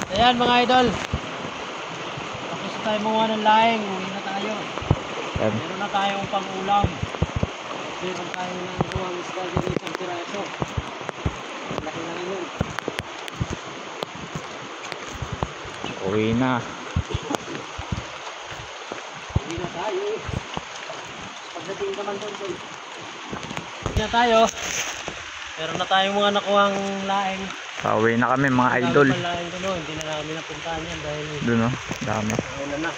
Ayan mga idol. Tapos na tayo mga ng laing. Uwi na tayo. Ayan. Meron na tayong pang-ulam. Meron tayo ng buwang isda dito isang piraso. Laki na rin yun. Uwi na. Uwi na tayo. Pagdating naman doon. Uwi na tayo. Meron na tayong mga nakuhang laing. Pauwi na kami mga idol. Hindi na namin napuntahan yan dahil Doon oh, dami. wala na.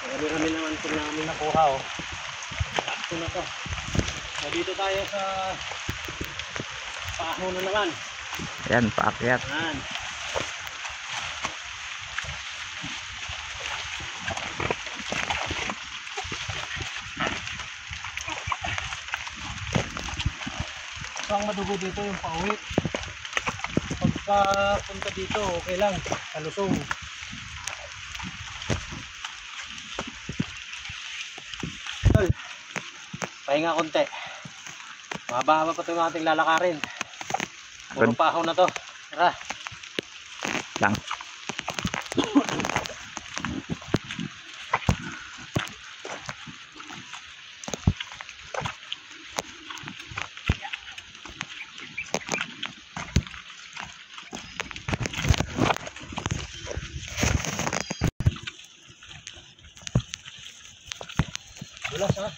Marami naman ito namin nakuha oh. Sakto na to. So, dito tayo sa paho na naman. Ayan, paakyat. Yan. So ang madugo dito yung pauwi. Pagka punta dito okay lang, kalusong. Tol, pahinga konti. Mahaba-haba pa ito yung ating lalakarin. Puro paho na to. Tara. Lang. Bulas ha.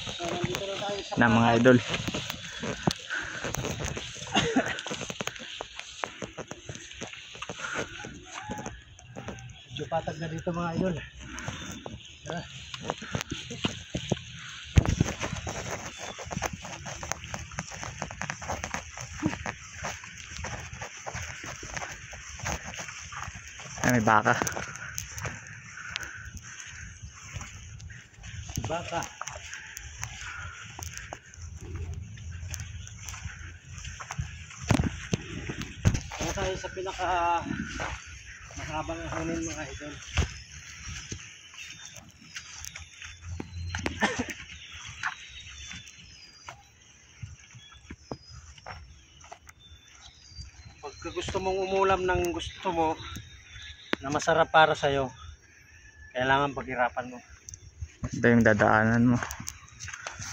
So, nandito na tayo sa Na mga idol. medyo patag na dito mga idol. Tara. Ay, may baka. Baka. Kaya tayo sa pinaka mahabang hanin mga idol. Pagka gusto mong umulam ng gusto mo na masarap para sa'yo, kailangan paghirapan mo. Ito yung dadaanan mo.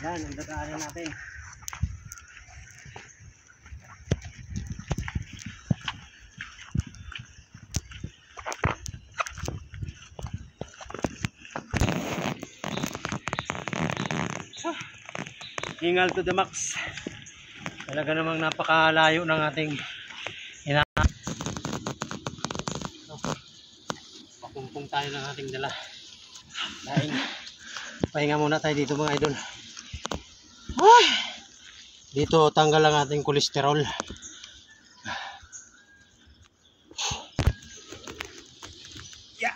Yan, ang dadaanan natin. Hingal to the max. Talaga namang napakalayo ng ating pakumpong tayo ng ating dala. Dahil pahinga muna tayo dito mga idol. Ay! Dito tanggal ang ating kolesterol. Yeah.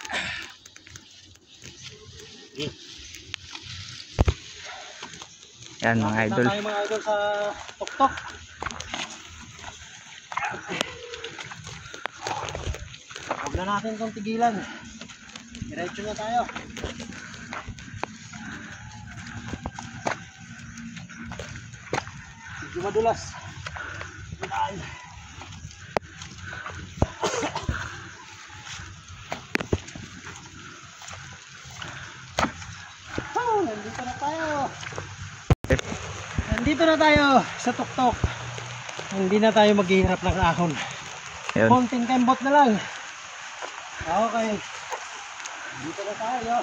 Yan mga idol. Tayo mga idol sa tuktok. Huwag na natin itong tigilan. Diretso na tayo. Medyo madulas. Daan. Oh, nandito na tayo. Nandito na tayo sa tuktok. Hindi na tayo maghihirap ng ahon. Yun. Konting kembot na lang. Okay. Dito na tayo.